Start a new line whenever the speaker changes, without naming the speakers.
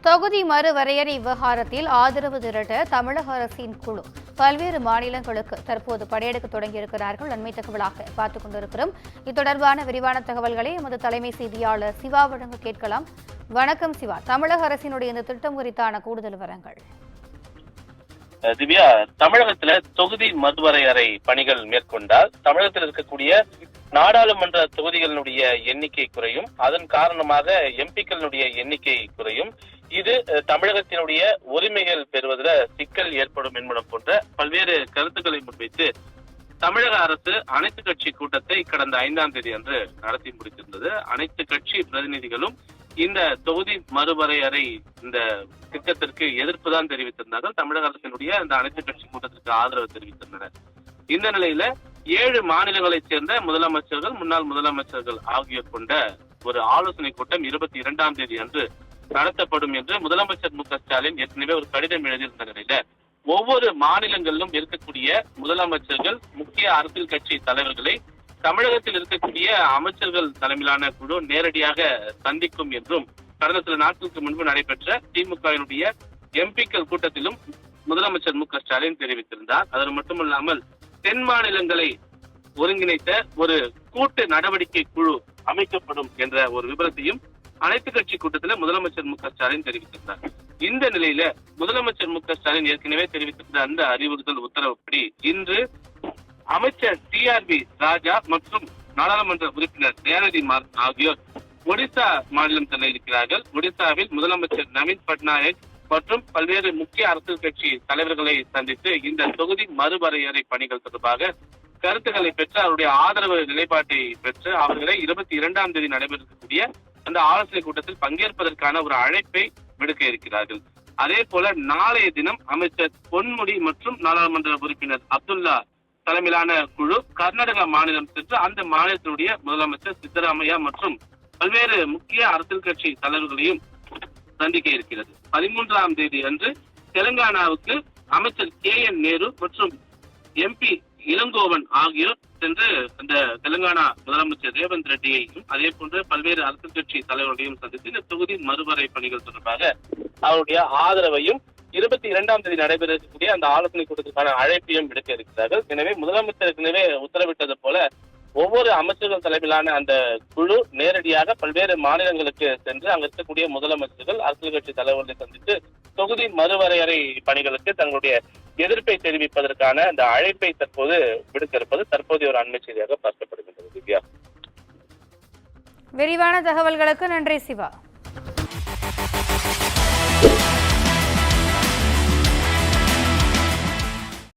தொகுதி மறுவரையறை விவகாரத்தில் ஆதரவு திரட்ட தமிழக அரசின் குழு பல்வேறு மாநிலங்களுக்கு தற்போது படையெடுக்க தொடங்கியிருக்கிறார்கள். அண்மை தகவலாக பார்த்துக் கொண்டிருக்கிறோம். இது தொடர்பான விரிவான தகவல்களை எமது தலைமை செய்தியாளர் சிவா வழங்க கேட்கலாம். வணக்கம் சிவா, தமிழக அரசினுடைய இந்த திட்டம் குறித்தான கூடுதல் விவரங்கள்.
திவ்யா, தமிழகத்துல தொகுதி மறுவரையறை பணிகள் மேற்கொண்டால் தமிழகத்தில் இருக்கக்கூடிய நாடாளுமன்ற தொகுதிகளினுடைய எண்ணிக்கை குறையும். அதன் காரணமாக எம்பிக்களுடைய எண்ணிக்கை குறையும். இது தமிழகத்தினுடைய உரிமைகள் பெறுவதில் சிக்கல் ஏற்படும் என்பது போன்ற பல்வேறு கருத்துக்களை முன்வைத்து தமிழக அரசு அனைத்து கட்சி கூட்டத்தை கடந்த 5ஆம் தேதி அன்று நடத்தி முடித்திருந்தது. அனைத்து கட்சி பிரதிநிதிகளும் இந்த தொகுதி மறுவரையறை இந்த திட்டத்திற்கு எதிர்ப்பு தான் தெரிவித்திருந்தார்கள். தமிழக அரசினுடைய இந்த அனைத்து கட்சி கூட்டத்திற்கு ஆதரவு தெரிவித்திருந்தனர். இந்த நிலையில 7 மாநிலங்களைச் சேர்ந்த முதலமைச்சர்கள், முன்னாள் முதலமைச்சர்கள் ஆகியோர் கொண்ட ஒரு ஆலோசனை கூட்டம் 22ஆம் தேதி அன்று நடத்தப்படும் என்று முதலமைச்சர் மு.க. ஸ்டாலின் ஏற்கனவே ஒரு கடிதம் எழுதியிருந்த நிலையில ஒவ்வொரு மாநிலங்களிலும் இருக்கக்கூடிய முதலமைச்சர்கள், முக்கிய அரசியல் கட்சி தலைவர்களை தமிழகத்தில் இருக்கக்கூடிய அமைச்சர்கள் தலைமையிலான குழு நேரடியாக சந்திக்கும் என்றும் கடந்த சில நாட்களுக்கு முன்பு நடைபெற்ற திமுகவினுடைய எம்பிக்கள் கூட்டத்திலும் முதலமைச்சர் மு.க. ஸ்டாலின் தெரிவித்திருந்தார். அது மட்டுமல்லாமல் தென் மாநிலங்களை ஒருங்கிணைத்த ஒரு கூட்டு நடவடிக்கை குழு அமைக்கப்படும் என்ற ஒரு விபரத்தையும் அனைத்து கட்சி கூட்டத்தில் முதலமைச்சர் மு.க. ஸ்டாலின் தெரிவித்திருந்தார். இந்த நிலையில முதலமைச்சர் மு.க. ஸ்டாலின் ஏற்கனவே தெரிவித்திருந்த அந்த அறிவுறுத்தல் உத்தரவுப்படி இன்று அமைச்சர் டி.ஆர்.பி. ராஜா மற்றும் நாடாளுமன்ற உறுப்பினர் தயாநிதி மாறன் ஆகியோர் ஒடிசா மாநிலம் செல்ல இருக்கிறார்கள். ஒடிசாவில் முதலமைச்சர் நவீன் பட்நாயக் மற்றும் பல்வேறு முக்கிய அரசியல் கட்சி தலைவர்களை சந்தித்து இந்த தொகுதி மறுவரையறை பணிகள் தொடர்பாக கருத்துக்களை பெற்று அவருடைய ஆதரவு நிலைப்பாட்டை பெற்று அவர்களை 22ஆம் தேதி நடைபெறக்கூடிய அந்த ஆலோசனை கூட்டத்தில் பங்கேற்பதற்கான ஒரு அழைப்பை விடுக்க இருக்கிறார்கள். அதே போல நாளைய தினம் அமைச்சர் பொன்முடி மற்றும் நாடாளுமன்ற உறுப்பினர் அப்துல்லா தலைமையிலான குழு கர்நாடகா மாநிலம் சென்று அந்த மாநிலத்தினுடைய முதலமைச்சர் சித்தராமையா மற்றும் பல்வேறு முக்கிய அரசியல் கட்சி தலைவர்களையும் சந்திக்க இருக்கிறது. 13ஆம் தேதி அன்று தெலுங்கானாவுக்கு அமைச்சர் கே.என். நேரு மற்றும் எம்பி இளங்கோவன் ஆகியோர் சென்று அந்த தெலுங்கானா முதலமைச்சர் ரேவந்த் ரெட்டியையும் அதே போன்று பல்வேறு அரசியல் கட்சி தலைவர்களையும் சந்தித்து இந்த தொகுதி மறுவரை பணிகள் தொடர்பாக அவருடைய ஆதரவையும் 22ஆம் தேதி நடைபெறக்கூடிய அந்த ஆலோசனை கூட்டத்திற்கான அழைப்பையும் விடுக்க இருக்கிறார்கள். எனவே முதலமைச்சர் ஏற்கனவே உத்தரவிட்டது போல ஒவ்வொரு அமைச்சர்கள் தலைமையிலான அந்த குழு நேரடியாக பல்வேறு மாநிலங்களுக்கு சென்று அங்க இருக்கக்கூடிய முதலமைச்சர்கள், அரசியல் கட்சி தலைவர்களை சந்தித்து தொகுதி மறுவரையறை பணிகளுக்கு தங்களுடைய எதிர்ப்பை தெரிவிப்பதற்கான அந்த அழைப்பை தற்போது விடுக்க இருப்பது தற்போதைய ஒரு அண்மை செய்தியாக பார்க்கப்படுகின்றது. திவ்யா,
விரிவான தகவல்களுக்கு நன்றி சிவா.